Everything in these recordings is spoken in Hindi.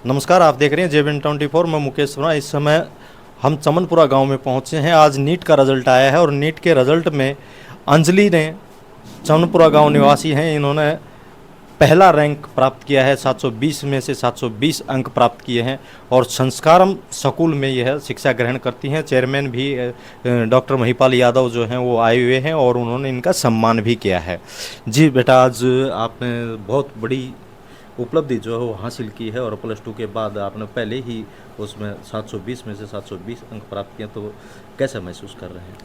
नमस्कार, आप देख रहे हैं जेबीएन 24। मैं मुकेश वर्मा। इस समय हम चमनपुरा गांव में पहुंचे हैं। आज नीट का रिज़ल्ट आया है और नीट के रिज़ल्ट में अंजलि ने, चमनपुरा गांव निवासी हैं, इन्होंने पहला रैंक प्राप्त किया है। 720 में से 720 अंक प्राप्त किए हैं और संस्कारम स्कूल में यह शिक्षा ग्रहण करती हैं। चेयरमैन भी डॉक्टर महिपाल यादव जो हैं वो आए हुए हैं और उन्होंने इनका सम्मान भी किया है। जी बेटा, आज आपने बहुत बड़ी उपलब्धि जो है वो हासिल की है और +2 के बाद आपने पहले ही उसमें 720 में से 720 अंक प्राप्त किए, तो कैसा महसूस कर रहे हैं?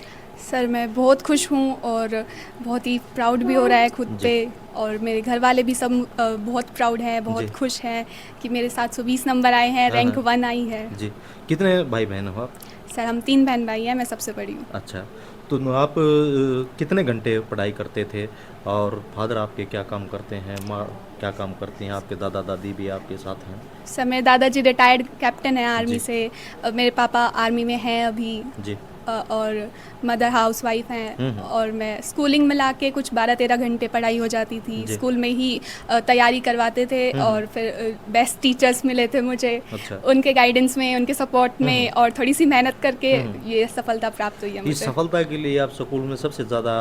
सर मैं बहुत खुश हूँ और बहुत ही प्राउड भी हो रहा है खुद पे, और मेरे घर वाले भी सब बहुत प्राउड हैं, बहुत खुश हैं कि मेरे 720 नंबर आए हैं, रैंक 1 आई है। जी, कितने भाई बहन हो आप? सर हम 3 बहन भाई हैं, मैं सबसे बड़ी हूँ। अच्छा, तो आप कितने घंटे पढ़ाई करते थे और फादर आपके क्या काम करते हैं, माँ क्या काम करती हैं, आपके दादा दादी भी आपके साथ हैं? सर मेरे दादाजी रिटायर्ड कैप्टन हैं आर्मी से, मेरे पापा आर्मी में हैं अभी जी। और मदर हाउस वाइफ हैं, और मैं स्कूलिंग में लाके कुछ 12-13 घंटे पढ़ाई हो जाती थी। स्कूल में ही तैयारी करवाते थे और फिर बेस्ट टीचर्स मिले थे मुझे। अच्छा। उनके गाइडेंस में, उनके सपोर्ट में और थोड़ी सी मेहनत करके ये सफलता प्राप्त हुई है मुझे। इस सफलता के लिए आप स्कूल में सबसे ज़्यादा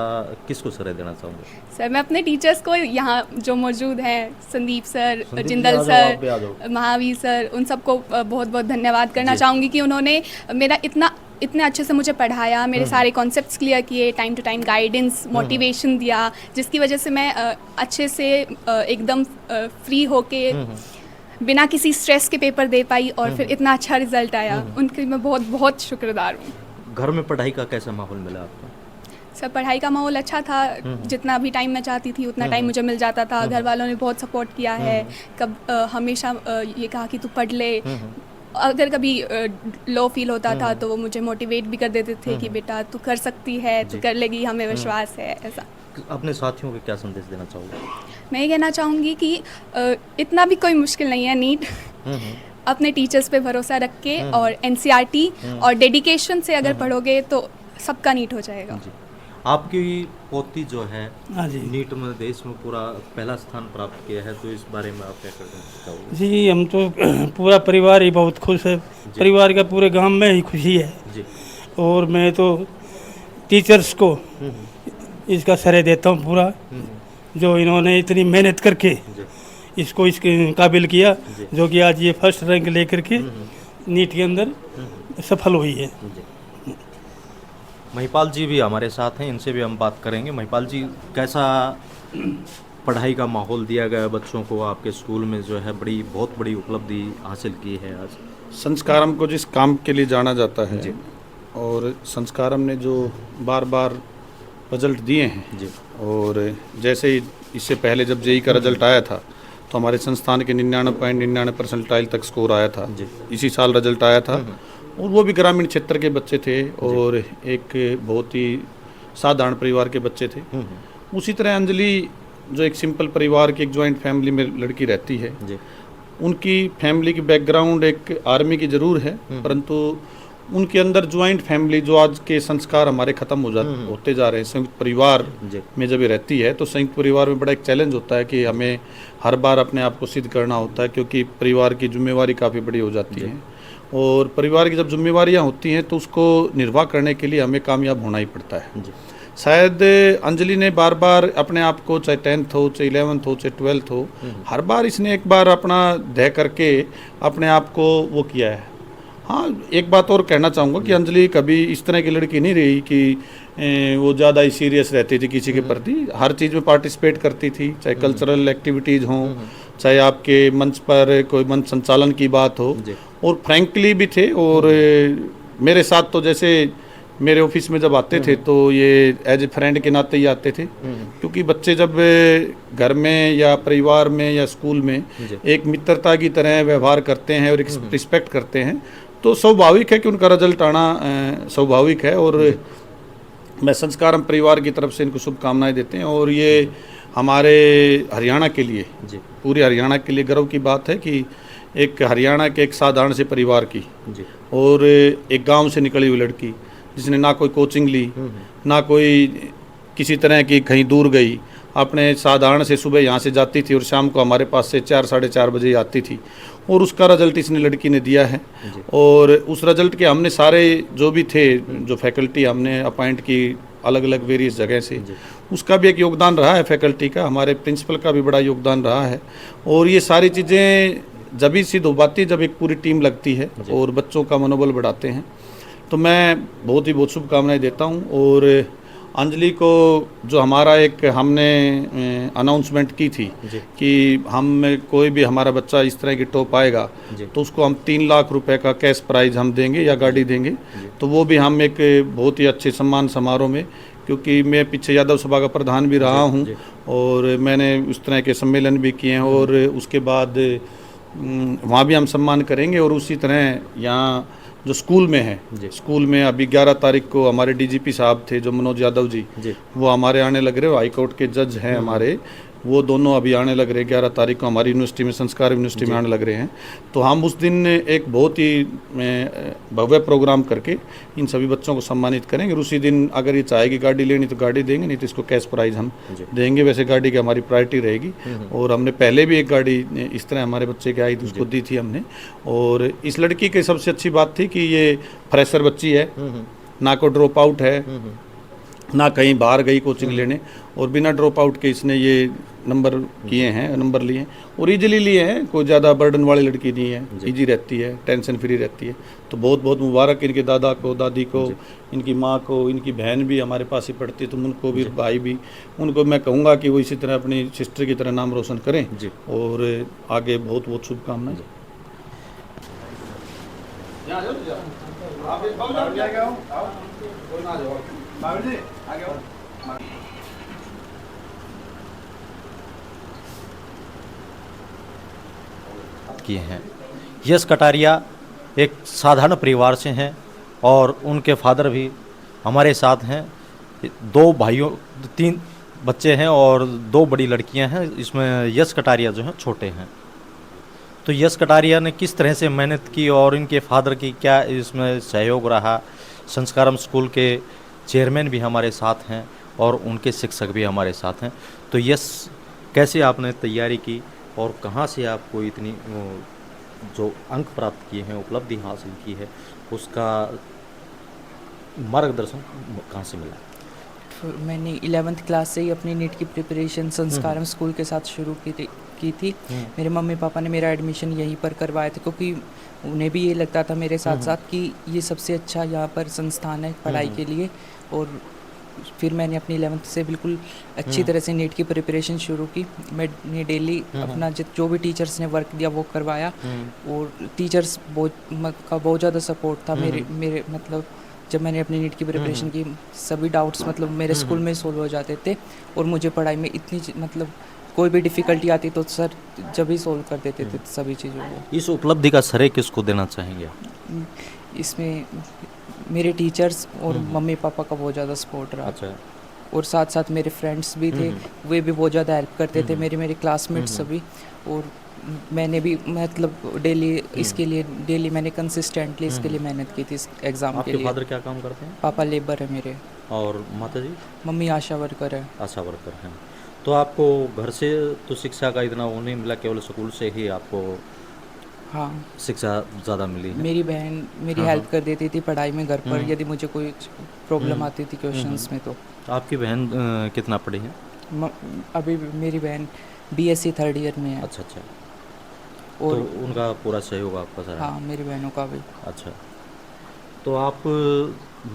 किसको श्रेय देना चाहोगे? सर मैं अपने टीचर्स को, यहाँ जो मौजूद हैं, Sandeep sir, Jindal sir, Mahavir sir, उन सबको बहुत बहुत धन्यवाद करना चाहूँगी कि उन्होंने मेरा इतने अच्छे से मुझे पढ़ाया, मेरे सारे कॉन्सेप्ट्स क्लियर किए, time to time guidance, motivation दिया, जिसकी वजह से मैं अच्छे से एकदम फ्री होके बिना किसी स्ट्रेस के पेपर दे पाई और फिर इतना अच्छा रिजल्ट आया। उनकी मैं बहुत बहुत शुक्रगुजार हूँ। घर में पढ़ाई का कैसा माहौल मिला आपको? सर पढ़ाई का माहौल अच्छा था, जितना भी टाइम मैं चाहती थी उतना टाइम मुझे मिल जाता था। घर वालों ने बहुत सपोर्ट किया है, हमेशा ये कहा कि तू पढ़ ले। अगर कभी लो फील होता था तो वो मुझे मोटिवेट भी कर देते थे कि बेटा तू कर सकती है, तू कर लेगी, हमें विश्वास है। ऐसा अपने साथियों को क्या संदेश देना चाहोगे? मैं ये कहना चाहूँगी कि इतना भी कोई मुश्किल नहीं है नीट। अपने टीचर्स पे भरोसा रख के और NCERT और डेडिकेशन से अगर पढ़ोगे तो सबका नीट हो जाएगा। आपकी पोती जो है नीट में देश में पूरा पहला स्थान प्राप्त किया है, तो इस बारे में आप क्या करना चाहोगे? जी हम तो पूरा परिवार ही बहुत खुश है, परिवार का पूरे गांव में ही खुशी है जी। और मैं तो टीचर्स को इसका श्रेय देता हूँ पूरा, जो इन्होंने इतनी मेहनत करके इसको इसके काबिल किया, जो कि आज ये फर्स्ट रैंक लेकर के नीट के अंदर सफल हुई है। महिपाल जी भी हमारे साथ हैं, इनसे भी हम बात करेंगे। महिपाल जी, कैसा पढ़ाई का माहौल दिया गया बच्चों को आपके स्कूल में, जो है बहुत बड़ी उपलब्धि हासिल की है आज? संस्कारम को जिस काम के लिए जाना जाता है जी, और संस्कारम ने जो बार बार रिजल्ट दिए हैं जी, और जैसे ही इससे पहले जब जेईई का रिजल्ट आया था तो हमारे संस्थान के 99.99 परसेंटाइल तक स्कोर आया था। इसी साल रिजल्ट आया था और वो भी ग्रामीण क्षेत्र के बच्चे थे और एक बहुत ही साधारण परिवार के बच्चे थे। उसी तरह अंजलि, जो एक सिंपल परिवार की, एक जॉइंट फैमिली में लड़की रहती है, उनकी फैमिली की बैकग्राउंड एक आर्मी की ज़रूर है, परंतु उनके अंदर जॉइंट फैमिली, जो आज के संस्कार हमारे ख़त्म होते जा रहे हैं, संयुक्त परिवार में जब ये रहती है तो संयुक्त परिवार में बड़ा एक चैलेंज होता है कि हमें हर बार अपने आप को सिद्ध करना होता है, क्योंकि परिवार की जिम्मेवारी काफ़ी बड़ी हो जाती है और परिवार की जब जिम्मेवारियां होती हैं तो उसको निर्वाह करने के लिए हमें कामयाब होना ही पड़ता है। शायद अंजलि ने बार बार अपने आप को, चाहे 10th हो, चाहे 11th हो, चाहे 12th हो, हर बार इसने एक बार अपना धैर्य करके अपने आप को वो किया है। हाँ, एक बात और कहना चाहूँगा कि अंजलि कभी इस तरह की लड़की नहीं रही कि वो ज़्यादा ही सीरियस रहती थी किसी के प्रति। हर चीज़ में पार्टिसिपेट करती थी, चाहे कल्चरल एक्टिविटीज़ हों, चाहे आपके मंच पर कोई मंच संचालन की बात हो, और फ्रैंकली भी थे। और मेरे साथ तो जैसे मेरे ऑफिस में जब आते थे तो ये एज ए फ्रेंड के नाते ही आते थे, क्योंकि बच्चे जब घर में या परिवार में या स्कूल में एक मित्रता की तरह व्यवहार करते हैं और एक रिस्पेक्ट करते हैं, तो स्वाभाविक है कि उनका रिजल्ट आना स्वाभाविक है। और मैं संस्कारम परिवार की तरफ से इनको शुभकामनाएं देते हैं। और ये हमारे हरियाणा के लिए, पूरे हरियाणा के लिए गर्व की बात है कि एक हरियाणा के एक साधारण से परिवार की और एक गांव से निकली हुई लड़की जिसने ना कोई कोचिंग ली, ना कोई किसी तरह की कहीं दूर गई, अपने साधारण से सुबह यहाँ से जाती थी और शाम को हमारे पास से 4 साढ़े 4 बजे आती थी, और उसका रिजल्ट इसने लड़की ने दिया है। और उस रिजल्ट के हमने सारे जो भी थे, जो फैकल्टी हमने अपॉइंट की अलग अलग वेरियस जगह से, उसका भी एक योगदान रहा है फैकल्टी का, हमारे प्रिंसिपल का भी बड़ा योगदान रहा है। और ये सारी चीज़ें जब ही सिद्ध हो पाती है जब एक पूरी टीम लगती है और बच्चों का मनोबल बढ़ाते हैं। तो मैं बहुत शुभकामनाएं देता हूँ। और अंजलि को जो हमारा एक हमने अनाउंसमेंट की थी कि हम कोई भी हमारा बच्चा इस तरह की टॉप आएगा तो उसको हम 3 लाख रुपए का कैश प्राइज हम देंगे या गाड़ी देंगे। तो वो भी हम एक बहुत ही अच्छे सम्मान समारोह में, क्योंकि मैं पीछे यादव सभा का प्रधान भी रहा हूँ और मैंने उस तरह के सम्मेलन भी किए हैं, और उसके बाद वहाँ भी हम सम्मान करेंगे। और उसी तरह यहाँ जो स्कूल में है, स्कूल में अभी 11 तारीख को हमारे डीजीपी साहब थे जो मनोज यादव जी, वो हमारे आने लग रहे, हाई कोर्ट के जज हैं हमारे, वो दोनों अभी आने लग रहे 11 तारीख को हमारी यूनिवर्सिटी में, संस्कार यूनिवर्सिटी में आने लग रहे हैं। तो हम उस दिन एक बहुत ही भव्य प्रोग्राम करके इन सभी बच्चों को सम्मानित करेंगे। और उसी दिन अगर ये चाहेगी गाड़ी लेनी तो गाड़ी देंगे, नहीं तो इसको कैश प्राइज हम देंगे। वैसे गाड़ी की हमारी प्रायोरिटी रहेगी। और हमने पहले भी एक गाड़ी इस तरह हमारे बच्चे की आई थी, उसको दी थी हमने। और इस लड़की की सबसे अच्छी बात थी कि ये फ्रेशर बच्ची है, ना को ड्रॉप आउट है, ना कहीं बाहर गई कोचिंग लेने, और बिना ड्रॉप आउट के इसने ये नंबर किए हैं, नंबर लिए हैं और इजीली लिए हैं। कोई ज़्यादा बर्डन वाली लड़की नहीं है, इजी रहती है, टेंशन फ्री रहती है। तो बहुत मुबारक इनके दादा को, दादी को, इनकी माँ को, इनकी बहन भी हमारे पास ही पढ़ती है, तो उनको भी, भाई भी, उनको मैं कहूँगा कि वो इसी तरह अपनी सिस्टर की तरह नाम रोशन करें। और आगे बहुत शुभकामनाएं। किए हैं। यश कटारिया एक साधारण परिवार से हैं और उनके फादर भी हमारे साथ हैं। 2 भाइयों, 3 बच्चे हैं और 2 बड़ी लड़कियां हैं। इसमें यश कटारिया जो हैं छोटे हैं। तो यश कटारिया ने किस तरह से मेहनत की और इनके फादर की क्या इसमें सहयोग रहा। संस्कारम स्कूल के चेयरमैन भी हमारे साथ हैं और उनके शिक्षक भी हमारे साथ हैं। तो यश, कैसे आपने तैयारी की और कहाँ से आपको इतनी जो अंक प्राप्त किए हैं, उपलब्धि हासिल की है, उसका मार्गदर्शन कहाँ से मिला? मैंने 11th क्लास से ही अपनी नीट की प्रिपरेशन संस्कारम स्कूल के साथ शुरू की थी। मेरे मम्मी पापा ने मेरा एडमिशन यहीं पर करवाया था, क्योंकि उन्हें भी ये लगता था मेरे साथ साथ कि ये सबसे अच्छा यहाँ पर संस्थान है पढ़ाई के लिए। और फिर मैंने अपनी 11th से बिल्कुल अच्छी तरह से नीट की प्रिपरेशन शुरू की। मैंने डेली अपना जो भी टीचर्स ने वर्क दिया वो करवाया, और टीचर्स का बहुत ज़्यादा सपोर्ट था मेरे मतलब जब मैंने अपनी नीट की प्रिपरेशन की, सभी डाउट्स मतलब मेरे स्कूल में सोल्व हो जाते थे। और मुझे पढ़ाई में इतनी मतलब कोई भी डिफ़िकल्टी आती तो सर जब ही सोल्व कर देते थे सभी चीज़ों को। इस उपलब्धि का श्रेय किसको देना चाहेंगे? इसमें मेरे टीचर्स और मम्मी पापा का बहुत ज़्यादा सपोर्ट रहा। अच्छा। और साथ साथ मेरे फ्रेंड्स भी थे, वे भी बहुत ज़्यादा हेल्प करते थे, मेरे क्लासमेट्स सभी। और मैंने भी मतलब डेली इसके लिए डेली मैंने कंसिस्टेंटली इसके लिए मेहनत की थी इस एग्ज़ाम के लिए। आपके फादर क्या काम करते हैं? पापा लेबर है मेरे। और माता जी? मम्मी आशा वर्कर है। आशा वर्कर हैं। तो आपको घर से तो शिक्षा का इतना वो नहीं मिला, केवल स्कूल से ही आपको हाँ शिक्षा ज़्यादा मिली है? मेरी बहन मेरी हेल्प कर देती थी पढ़ाई में घर पर, यदि मुझे कोई प्रॉब्लम आती थी क्वेश्चंस में। तो आपकी बहन कितना पढ़ी है? अभी मेरी बहन BSc 3rd ईयर में है। अच्छा। और तो उनका पूरा सहयोग आपका सारा? हाँ, मेरी बहनों का भी। अच्छा। तो आप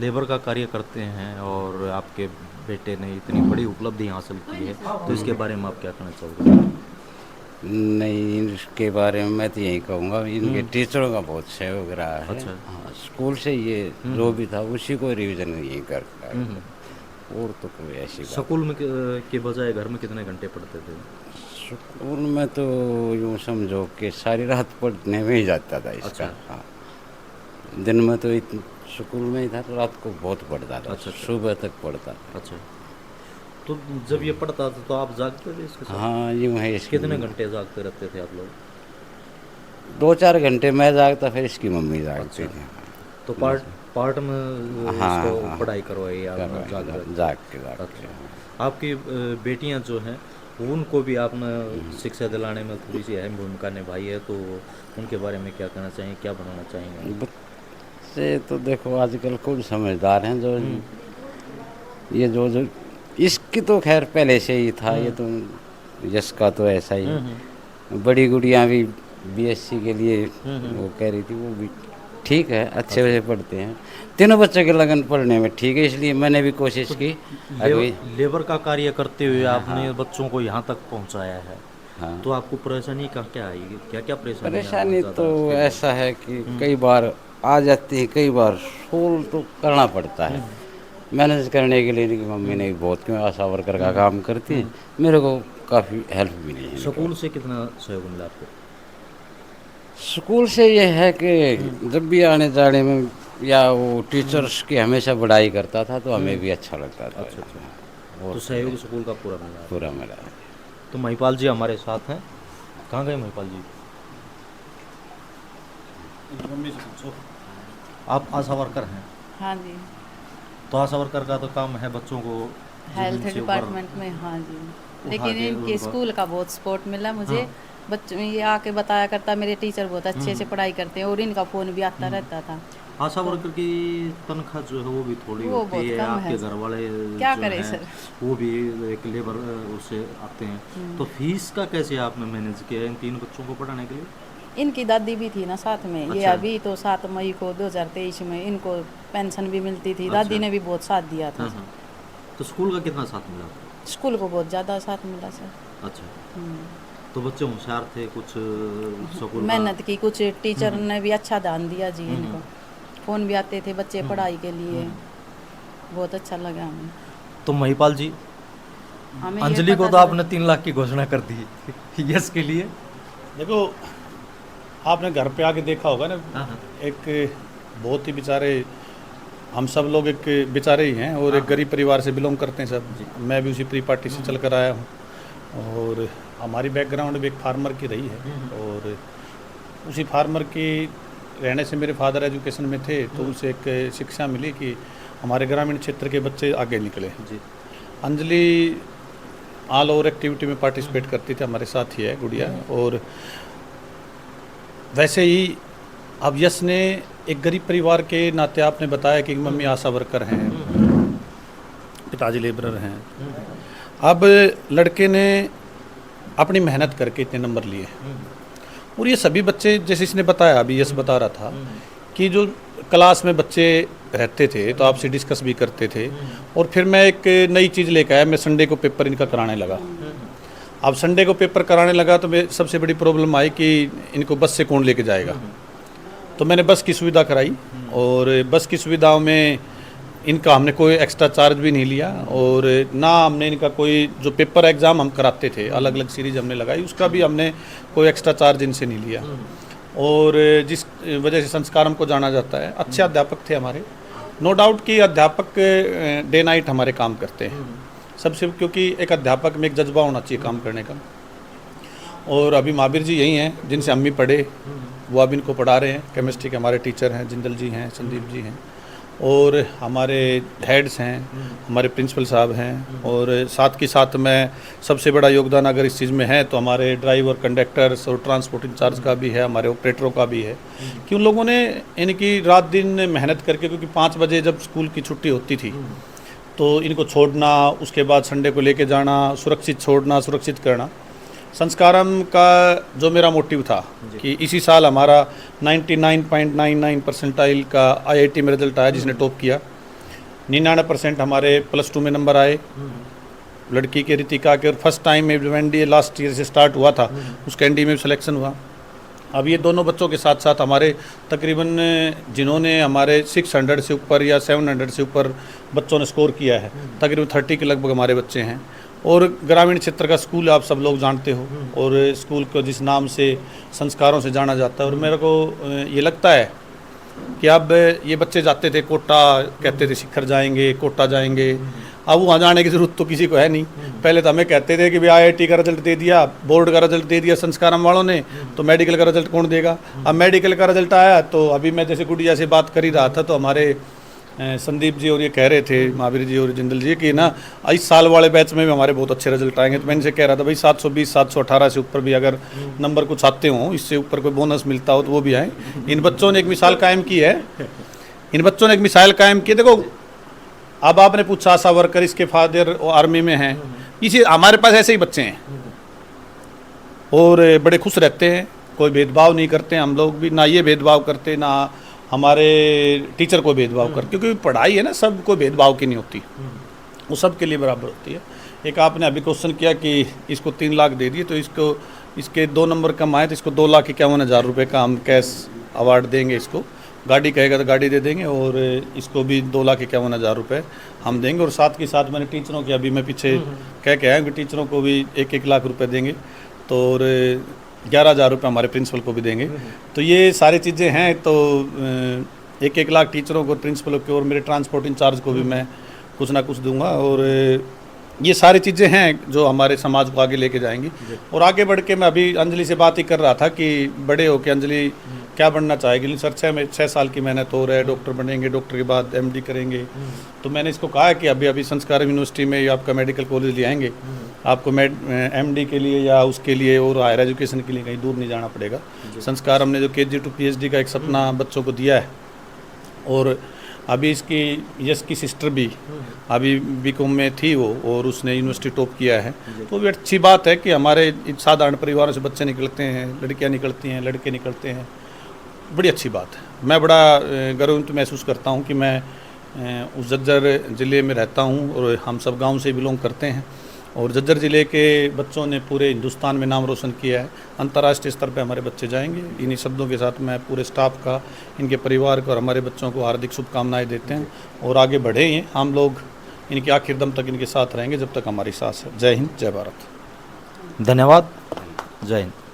लेबर का कार्य करते हैं और आपके बेटे ने इतनी बड़ी उपलब्धि हासिल की है, तो इसके बारे में आप क्या कहना चाहोगे? नहीं, इसके बारे में मैं तो यही कहूँगा, इनके टीचरों का बहुत सहयोग रहा है। अच्छा। हाँ, स्कूल से ये जो भी था उसी को रिवीजन यही करता है। और तो कोई ऐसी बात स्कूल में के बजाय घर में कितने घंटे पढ़ते थे? स्कूल में तो यूँ समझो कि सारी रात पढ़ने में ही जाता था इसका। अच्छा। हाँ, दिन में तो स्कूल में ही था, रात को बहुत पढ़ता था। अच्छा। सुबह तक पढ़ता था। अच्छा, तो जब ये पढ़ता था तो आप जागते थे इसके साथ? हाँ, यूँ है इसके। कितने घंटे जागते रहते थे आप लोग? 2-4 घंटे मैं जागता, फिर इसकी मम्मी जागती अच्छा। थी। तो पार्ट में हाँ, इसको हाँ। पढ़ाई करवाई आप जाग जाग के अच्छा। आपकी बेटियां जो हैं उनको भी आपने शिक्षा दिलाने में थोड़ी सी अहम भूमिका निभाई है, तो उनके बारे में क्या कहना चाहेंगे, क्या बनाना चाहेंगे? बच्चे तो देखो आजकल खूब समझदार हैं। जो ये जो इसकी तो खैर पहले से ही था, ये तो यश का तो ऐसा ही। बड़ी गुड़ियाँ भी बीएससी के लिए वो कह रही थी, वो भी ठीक है, अच्छे से पढ़ते हैं। तीनों बच्चों के लगन पढ़ने में ठीक है, इसलिए मैंने भी कोशिश की। अभी लेबर का कार्य करते हुए आपने बच्चों को यहाँ तक पहुँचाया है, हाँ, तो आपको परेशानी क्या आएगी, क्या क्या परेशानी तो ऐसा है कि कई बार आ जाती है, कई बार सोल्व तो करना पड़ता है। मैनेज करने के लिए इनकी मम्मी ने भी बहुत, क्यों आशा वर्कर का काम करती है, मेरे को काफ़ी हेल्प मिली है। स्कूल से कितना सहयोग मिला आपको? स्कूल से ये है कि जब भी आने जाने में या वो टीचर्स की हमेशा बड़ाई करता था, तो हमें भी अच्छा लगता था। अच्छा। वो तो सहयोग स्कूल का पूरा मिला? पूरा मिला। तो महिपाल जी हमारे साथ हैं, कहाँ गए महिपाल जी? आप आशा वर्कर हैं? हाँ जी, तो आशा वर्कर का तो काम है बच्चों को हेल्थ जिनसे डिपार्टमेंट में। हाँ जी, लेकिन के इनके उनको- स्कूल का बहुत सपोर्ट मिला मुझे। हाँ। बच्चों ये आके बताया करता, मेरे टीचर बहुत अच्छे से पढ़ाई करते हैं, और इनका फ़ोन भी आता रहता था। आशा वर्कर की तनख्वाह जो है वो भी थोड़ी वो होती बहुत है, कम आपके है। घर वाले क्या जो करें हैं, सर? वो भी एक लेबर उससे आते हैं। तो फीस का कैसे आपने मैनेज किया इन 3 बच्चों को पढ़ाने के लिए? इनकी दादी भी थी ना साथ में। ये अच्छा। अभी तो 7 मई को 2023 में इनको पेंशन भी मिलती थी। अच्छा। दादी ने भी बहुत साथ दिया था। हाँ हाँ। तो स्कूल का कितना साथ मिला? स्कूल को बहुत ज़्यादा साथ मिला सर। अच्छा, हम्म। तो बच्चे होशियार थे कुछ स्कूल का? मेहनत की, कुछ टीचर ने भी अच्छा ध्यान दिया जी इनको। फ़ोन भी आते थे बच्चे पढ़ाई के लिए। बहुत अच्छा लगा हमें। तो महिपाल जी, हमें ये अंजलि को पता तो चला- आपने 3 लाख की घोषणा कर दी यस के लिए। देखो, आपने घर पे आके देखा होगा ना, हाँ हाँ। एक बहुत ही बेचारे, हम सब लोग एक बेचारे ही हैं और एक गरीब परिवार से बिलोंग करते हैं सब। मैं भी उसी प्री पार्टी से चल कर आया हूँ, और हमारी बैकग्राउंड भी एक फार्मर की रही है। और उसी फार्मर की रहने से मेरे फादर एजुकेशन में थे, तो उनसे एक शिक्षा मिली कि हमारे ग्रामीण क्षेत्र के बच्चे आगे निकले। जी। अंजलि ऑल ओवर एक्टिविटी में पार्टिसिपेट करती थी, हमारे साथ ही है गुड़िया। और वैसे ही अब यश ने एक गरीब परिवार के नाते, आपने बताया कि मम्मी आशा वर्कर हैं, पिताजी लेबरर हैं। अब लड़के ने अपनी मेहनत करके इतने नंबर लिए, और ये सभी बच्चे, जैसे इसने बताया, अभी यश बता रहा था कि जो क्लास में बच्चे रहते थे तो आपसे डिस्कस भी करते थे। और फिर मैं एक नई चीज़ लेकर आया, मैं संडे को पेपर इनका कराने लगा। अब संडे को पेपर कराने लगा तो मैं सबसे बड़ी प्रॉब्लम आई कि इनको बस से कौन लेके जाएगा। तो मैंने बस की सुविधा कराई, और बस की सुविधाओं में इनका हमने कोई एक्स्ट्रा चार्ज भी नहीं लिया, और ना हमने इनका कोई, जो पेपर एग्ज़ाम हम कराते थे, अलग अलग सीरीज हमने लगाई, उसका भी हमने कोई एक्स्ट्रा चार्ज इनसे नहीं लिया। और जिस वजह से संस्कारम को जाना जाता है, अच्छे अध्यापक थे हमारे। नो डाउट कि अध्यापक डे नाइट हमारे काम करते हैं सबसे, क्योंकि एक अध्यापक में एक जज्बा होना चाहिए काम करने का। और अभी महावीर जी यही हैं जिनसे हम भी पढ़े, वो अब इनको पढ़ा रहे हैं। केमिस्ट्री के हमारे टीचर हैं, जिंदल जी हैं, संदीप जी हैं, और हमारे हेड्स हैं, हमारे प्रिंसिपल साहब हैं। और साथ के साथ में सबसे बड़ा योगदान अगर इस चीज़ में है तो हमारे ड्राइवर, कंडक्टर्स और ट्रांसपोर्ट इंचार्ज का भी है, हमारे ऑपरेटरों का भी है, कि उन लोगों ने इनकी रात दिन मेहनत करके, क्योंकि 5 बजे जब स्कूल की छुट्टी होती थी तो इनको छोड़ना, उसके बाद संडे को लेके जाना, सुरक्षित छोड़ना, सुरक्षित करना। संस्कारम का जो मेरा मोटिव था कि इसी साल हमारा 99.99 परसेंटाइल का IIT में रिजल्ट आया, जिसने टॉप किया। 99% हमारे +2 में नंबर आए लड़की के, रितिका के। और फर्स्ट टाइम में जब NDA लास्ट ईयर से स्टार्ट हुआ था, उसका NDA में सिलेक्शन हुआ। अब ये दोनों बच्चों के साथ साथ हमारे तकरीबन जिन्होंने हमारे 600 से ऊपर या 700 से ऊपर बच्चों ने स्कोर किया है, तकरीबन 30 के लगभग हमारे बच्चे हैं। और ग्रामीण क्षेत्र का स्कूल आप सब लोग जानते हो, और स्कूल को जिस नाम से संस्कारों से जाना जाता है। और मेरे को ये लगता है कि अब ये बच्चे जाते थे कोटा, कहते थे शिखर जाएंगे, कोटा जाएंगे, अब वहाँ जाने की ज़रूरत तो किसी को है नहीं। पहले तो हमें कहते थे कि भाई IIT का रिजल्ट दे दिया, बोर्ड का रिजल्ट दे दिया संस्कारम वालों ने, तो मेडिकल का रिजल्ट कौन देगा। अब मेडिकल का रिजल्ट आया तो अभी मैं जैसे गुड़िया से बात कर ही रहा था, तो हमारे संदीप जी और ये कह रहे थे, महावीर जी और जिंदल जी, कि ना इस साल वाले बैच में भी हमारे बहुत अच्छे रिजल्ट आएंगे। तो मैं इनसे कह रहा था भाई 720 718 से ऊपर भी अगर नंबर कुछ आते हों, इससे ऊपर कोई बोनस मिलता हो तो वो भी आए। इन बच्चों ने एक मिसाल कायम की है, देखो अब आपने पूछा आशा वर्कर, इसके फादर आर्मी में हैं, इसी हमारे पास ऐसे ही बच्चे हैं और बड़े खुश रहते हैं, कोई भेदभाव नहीं करते। हम लोग भी ना ये भेदभाव करते, ना हमारे टीचर को भेदभाव करते, क्योंकि पढ़ाई है ना, सब कोई भेदभाव की नहीं होती, वो सब के लिए बराबर होती है। एक आपने अभी क्वेश्चन किया कि इसको 3 लाख दे दिए, तो इसके 2 नंबर कम आए तो इसको 2,51,000 रुपये का हम कैश अवार्ड देंगे। इसको गाड़ी कहेगा तो गाड़ी दे देंगे, और इसको भी 2,51,000 रुपये हम देंगे। और साथ के साथ मैंने टीचरों की अभी मैं पीछे कह के आया कि टीचरों को भी 1-1 लाख रुपये देंगे, तो और 11,000 रुपये हमारे प्रिंसिपल को भी देंगे। तो ये सारी चीज़ें हैं, तो 1-1 लाख टीचरों को, प्रिंसिपल को, और मेरे ट्रांसपोर्ट इंचार्ज को भी मैं कुछ ना कुछ दूंगा। और ये सारी चीज़ें हैं जो हमारे समाज को आगे लेके जाएंगी। और आगे बढ़ के मैं अभी अंजलि से बात ही कर रहा था कि बड़े होके अंजलि क्या बनना चाहेगी। सर 6 साल की मेहनत हो रहा है, डॉक्टर बनेंगे, डॉक्टर के बाद MD करेंगे। तो मैंने इसको कहा कि अभी संस्कारम यूनिवर्सिटी में आपका मेडिकल कॉलेज ले आएंगे, आपको MD के लिए या उसके लिए और हायर एजुकेशन के लिए कहीं दूर नहीं जाना पड़ेगा। संस्कारम ने जो KG to PhD का एक सपना बच्चों को दिया है, और अभी इसकी यश की सिस्टर भी अभी BCom में थी वो, और उसने यूनिवर्सिटी टॉप किया है। तो भी अच्छी बात है कि हमारे साधारण परिवारों से बच्चे निकलते हैं, लड़कियां निकलती हैं, लड़के निकलते हैं, बड़ी अच्छी बात है। मैं बड़ा गर्व महसूस करता हूं कि मैं उस झज्जर ज़िले में रहता हूं, और हम सब गांव से बिलोंग करते हैं, और झज्जर ज़िले के बच्चों ने पूरे हिंदुस्तान में नाम रोशन किया है। अंतर्राष्ट्रीय स्तर पे हमारे बच्चे जाएंगे। इन्हीं शब्दों के साथ मैं पूरे स्टाफ का, इनके परिवार को और हमारे बच्चों को हार्दिक शुभकामनाएं देते हैं, और आगे बढ़े हैं हम लोग, इनके आखिर दम तक इनके साथ रहेंगे जब तक हमारी सांस है। जय हिंद, जय भारत। धन्यवाद, जय हिंद।